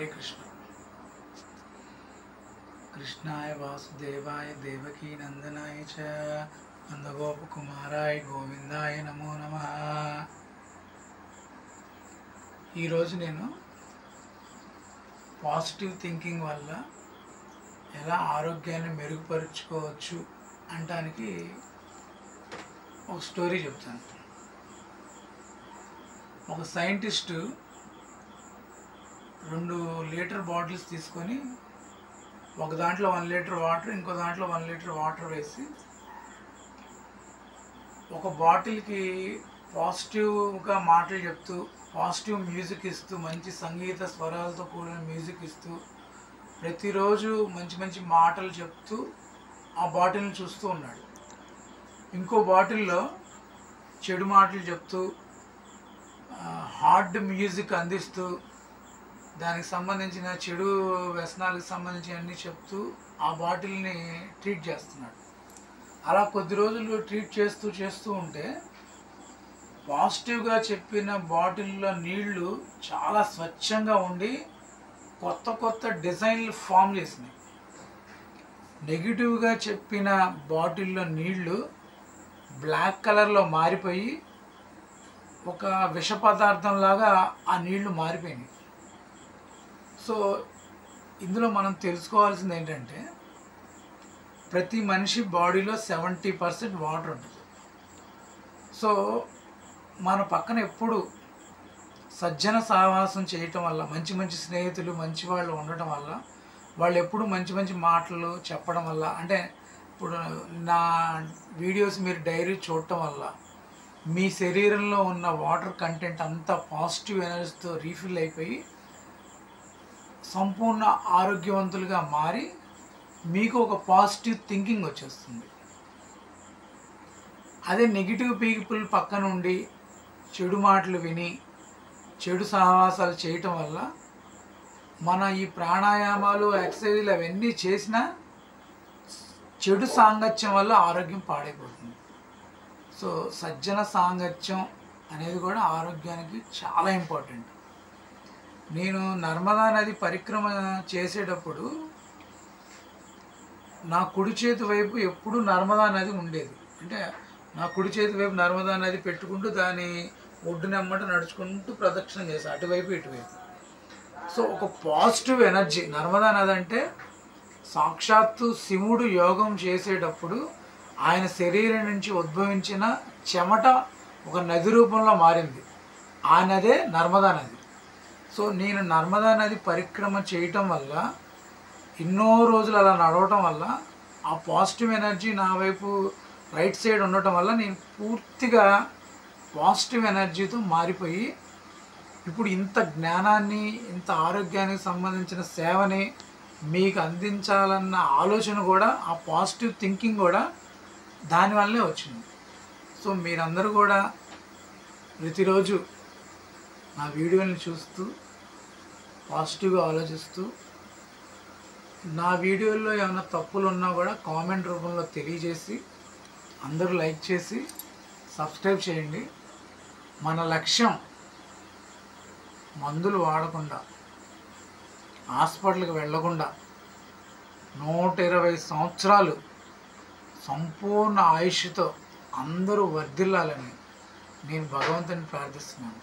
हरे कृष्ण। कृष्णाय वासुदेवाय देवकी नंदनाय च नंदगोपकुमाराय गोविंदाय नमो नमः। ఈ రోజు నేను పాజిటివ్ థింకింగ్ వల్ల ఎలా ఆరోగ్యాన్ని మెరుగుపరుచుకోవచ్చు అంటానికి ఒక స్టోరీ చెప్తాను. ఒక సైంటిస్ట్ 2 లీటర్ బాటిల్స్ తీసుకొని ఒక దాంట్లో 1 లీటర్ వాటర్, ఇంకో దాంట్లో 1 లీటర్ వాటర్ వేసి ఒక బాటిల్కి పాజిటివ్గా మాటలు చెప్తూ, పాజిటివ్ మ్యూజిక్ ఇస్తూ, మంచి సంగీత స్వరాలతో కూడిన మ్యూజిక్ ఇస్తూ, ప్రతిరోజు మంచి మంచి మాటలు చెప్తూ ఆ బాటిల్ని చూస్తూ ఉన్నాడు. ఇంకో బాటిల్లో చెడు మాటలు చెప్తూ, హార్డ్ మ్యూజిక్ అందిస్తూ, దానికి సంబంధించిన చెడు వ్యసనాలకు సంబంధించి అన్నీ చెప్తూ ఆ బాటిల్ని ట్రీట్ చేస్తున్నాడు. అలా కొద్ది రోజులు ట్రీట్ చేస్తూ ఉంటే పాజిటివ్గా చెప్పిన బాటిల్లో నీళ్లు చాలా స్వచ్ఛంగా ఉండి కొత్త కొత్త డిజైన్లు ఫామ్ చేసినాయి. నెగిటివ్గా చెప్పిన బాటిల్లో నీళ్లు బ్లాక్ కలర్లో మారిపోయి ఒక విష పదార్థంలాగా ఆ నీళ్లు మారిపోయినాయి. సో ఇందులో మనం తెలుసుకోవాల్సింది ఏంటంటే, ప్రతి మనిషి బాడీలో 70% వాటర్ ఉంటుంది. సో మన పక్కన ఎప్పుడు సజ్జన సహవాసం చేయటం వల్ల, మంచి మంచి స్నేహితులు, మంచి వాళ్ళు ఉండటం వల్ల, వాళ్ళు ఎప్పుడు మంచి మంచి మాటలు చెప్పడం వల్ల, అంటే ఇప్పుడు నా వీడియోస్ మీరు డైరీ చూడటం వల్ల మీ శరీరంలో ఉన్న వాటర్ కంటెంట్ అంతా పాజిటివ్ ఎనర్జీతో రీఫిల్ అయిపోయి సంపూర్ణ ఆరోగ్యవంతులుగా మారి మీకు ఒక పాజిటివ్ థింకింగ్ వచ్చేస్తుంది. అదే నెగిటివ్ పీపుల్ పక్క నుండి చెడు మాటలు విని చెడు సహవాసాలు చేయటం వల్ల మన ఈ ప్రాణాయామాలు, ఎక్సర్సైజులు అవన్నీ చేసినా చెడు సాంగత్యం వల్ల ఆరోగ్యం పాడైపోతుంది. సో సజ్జన సాంగత్యం అనేది కూడా ఆరోగ్యానికి చాలా ఇంపార్టెంట్. నేను నర్మదా నది పరిక్రమ చేసేటప్పుడు నా కుడి చేతి వైపు ఎప్పుడు నర్మదా నది ఉండేది. అంటే నా కుడి చేతి వైపు నర్మదా నది పెట్టుకుంటూ దాని ఒడ్డునెమ్మట నడుచుకుంటూ ప్రదక్షిణ చేశాను, అటువైపు ఇటువైపు. సో ఒక పాజిటివ్ ఎనర్జీ, నర్మదా నది అంటే సాక్షాత్తు శివుడు యోగం చేసేటప్పుడు ఆయన శరీరం నుంచి ఉద్భవించిన చెమట ఒక నది రూపంలో మారింది. ఆ నదే నర్మదా నది. సో నేను నర్మదా నది పరిక్రమ చేయటం వల్ల, ఎన్నో రోజులు అలా నడవటం వల్ల, ఆ పాజిటివ్ ఎనర్జీ నా వైపు రైట్ సైడ్ ఉండటం వల్ల నేను పూర్తిగా పాజిటివ్ ఎనర్జీతో మారిపోయి ఇప్పుడు ఇంత జ్ఞానాన్ని, ఇంత ఆరోగ్యానికి సంబంధించిన సేవని మీకు అందించాలన్న ఆలోచన కూడా, ఆ పాజిటివ్ థింకింగ్ కూడా దానివల్లే వచ్చింది. సో మీరందరూ కూడా ప్రతిరోజు నా వీడియోని చూస్తూ పాజిటివ్గా ఆలోచిస్తూ, నా వీడియోల్లో ఏమైనా తప్పులు ఉన్నా కూడా కామెంట్ రూపంలో తెలియజేసి, అందరూ లైక్ చేసి సబ్స్క్రైబ్ చేయండి. మన లక్ష్యం మందులు వాడకుండా, హాస్పిటల్కి వెళ్ళకుండా 120 సంవత్సరాలు సంపూర్ణ ఆయుష్తో అందరూ వర్ధిల్లాలని నేను భగవంతుని ప్రార్థిస్తున్నాను.